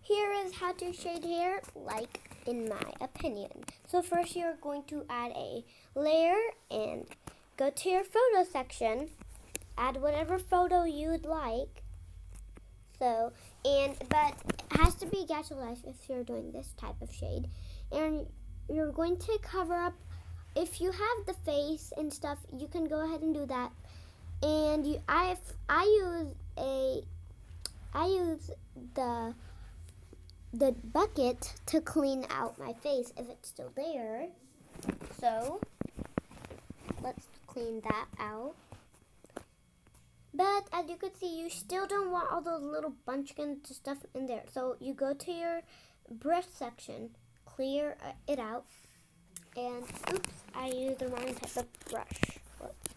here is how to shade hair, like in my opinion. So first you're going to add a layer and go to your photo section, add whatever photo you'd like. But it has to be Gacha Life if you're doing this type of shade. And you're going to cover up, if you have the face and stuff, you can go ahead and do that. And I use the bucket to clean out my face if it's still there. So let's clean that out. But as you can see, you still don't want all those little bunchkins stuff in there. So you go to your brush section, clear it out, and oops, I used the wrong type of brush. Whoops.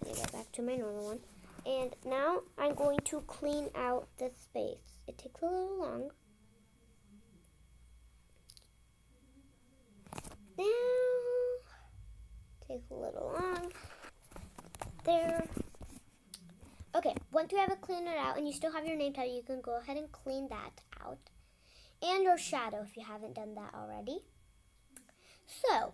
Let me go back to my normal one. And now I'm going to clean out this space. It takes a little long. Now, takes a little long. There. Okay, once you have it cleaned out and you still have your name tag, you can go ahead and clean that out. And your shadow if you haven't done that already. So,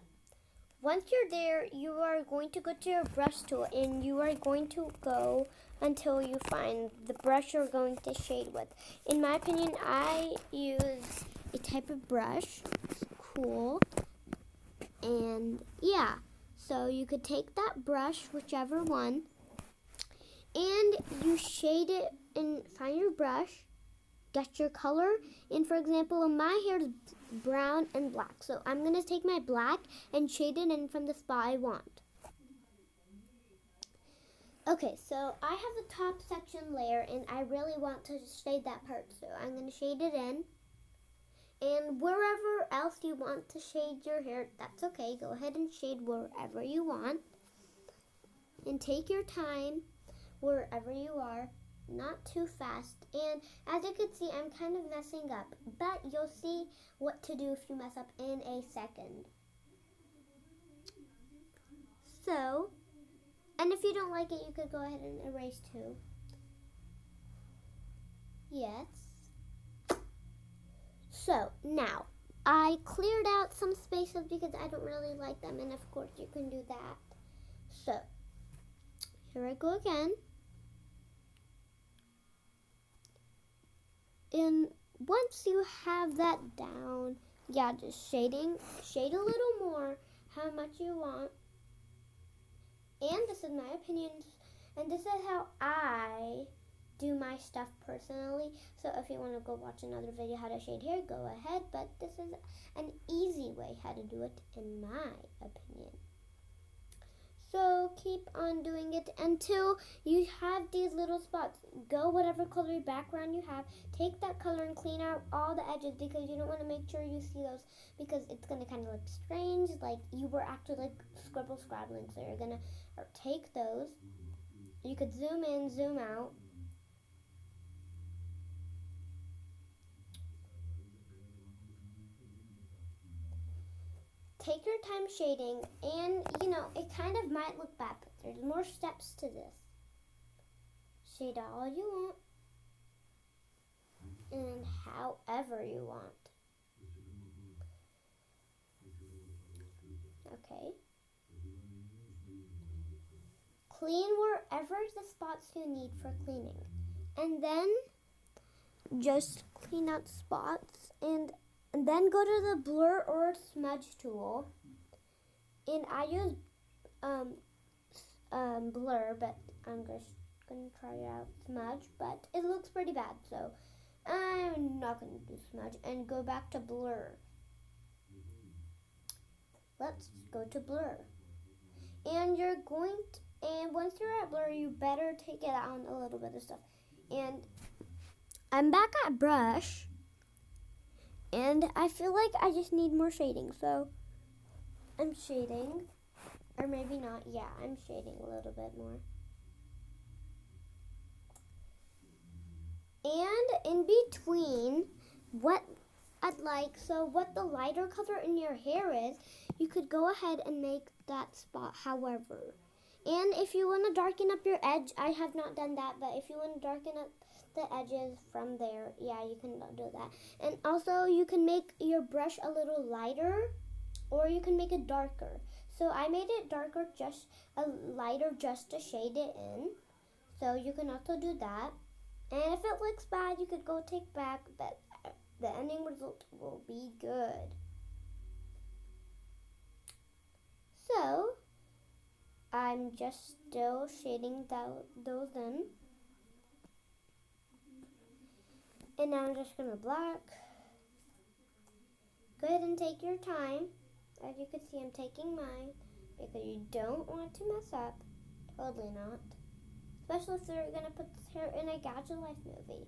once you're there, you are going to go to your brush tool and you are going to go until you find the brush you're going to shade with. In my opinion, I use a type of brush. It's cool. And yeah, so you could take that brush, whichever one, and you shade it and find your brush, get your color. And for example, my hair is brown and black. So I'm going to take my black and shade it in from the spot I want. Okay, so I have the top section layer and I really want to shade that part. So I'm going to shade it in. And wherever else you want to shade your hair, that's okay. Go ahead and shade wherever you want. And take your time wherever you are, not too fast. And as you can see, I'm kind of messing up, but you'll see what to do if you mess up in a second. So, and if you don't like it, you could go ahead and erase too. Yes. So, now, I cleared out some spaces because I don't really like them, and of course you can do that. So, here I go again. And once you have that down, yeah, just shade a little more, how much you want. And this is my opinion, and this is how I do my stuff personally. So if you want to go watch another video how to shade hair, go ahead. But this is an easy way how to do it in my opinion. So keep on doing it until you have these little spots. Go whatever color background you have. Take that color and clean out all the edges because you don't want to make sure you see those because it's going to kind of look strange. Like you were actually like scribbling. So you're going to take those. You could zoom in, zoom out. Take your time shading, and it kind of might look bad, but there's more steps to this. Shade all you want, and however you want. Okay. Clean wherever the spots you need for cleaning. And then just clean out spots and then go to the blur or smudge tool. And I use blur, but I'm just going to try out smudge, but it looks pretty bad, so I'm not going to do smudge and go back to blur. Let's go to blur. And once you're at blur, you better take it out a little bit of stuff. And I'm back at brush. And I feel like I just need more shading, so I'm shading, or maybe not. Yeah, I'm shading a little bit more. And in between, what the lighter color in your hair is, you could go ahead and make that spot however. And if you want to darken up your edge, I have not done that, but if you want to darken up the edges from there. Yeah, you can do that. And also you can make your brush a little lighter, or you can make it darker. So I made it darker, just a lighter, just to shade it in. So you can also do that. And if it looks bad, you could go take back, but the ending result will be good. So I'm just still shading those in. And now I'm just gonna black. Go ahead and take your time. As you can see, I'm taking mine because you don't want to mess up. Totally not. Especially if they're gonna put this hair in a Gadget Life movie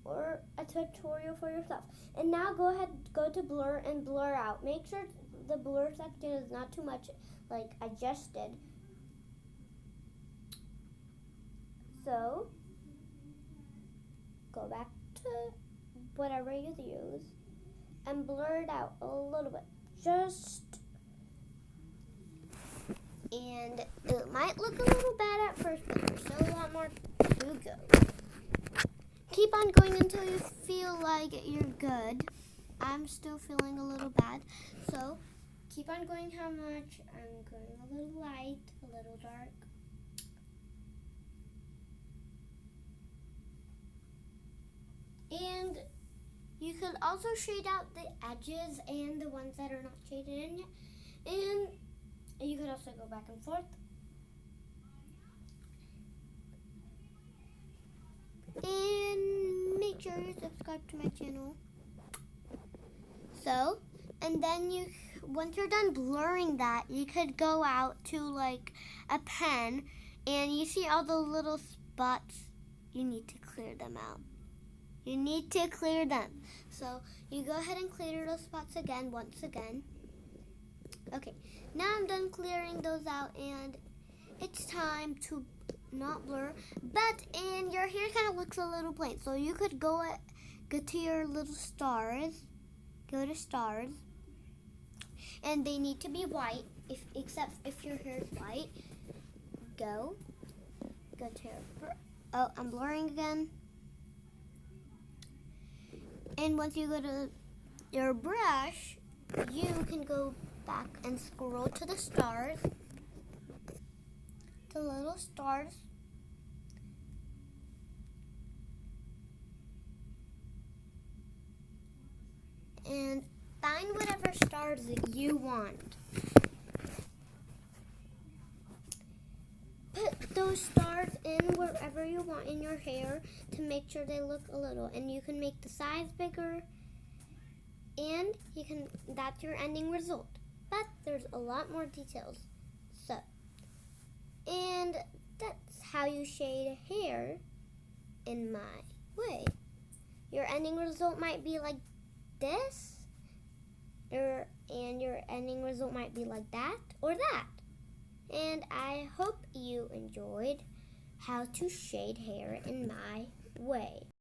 or a tutorial for yourself. And now go ahead, go to blur and blur out. Make sure the blur section is not too much like adjusted. So go back to whatever you use and blur it out a little bit. And it might look a little bad at first, but there's still a lot more to go. Keep on going until you feel like you're good. I'm still feeling a little bad, so keep on going. How much? I'm going a little light, a little dark. And you could also shade out the edges and the ones that are not shaded in yet. And you could also go back and forth. And make sure you subscribe to my channel. So, and then once you're done blurring that, you could go out to like a pen, and you see all the little spots, you need to clear them out. You need to clear them. So you go ahead and clear those spots again, once again. Okay, now I'm done clearing those out, and it's time to not blur, and your hair kind of looks a little plain. So you could go to your little stars, go to stars, and they need to be white, except if your hair is white. Go to, oh, I'm blurring again. And once you go to your brush, you can go back and scroll to the stars, the little stars. And find whatever stars that you want. Put those stars in wherever you want in your hair to make sure they look a little. And you can make the size bigger, and that's your ending result. But there's a lot more details. So, and that's how you shade hair in my way. Your ending result might be like this, and your ending result might be like that or that. And I hope you enjoyed how to shade hair in my way.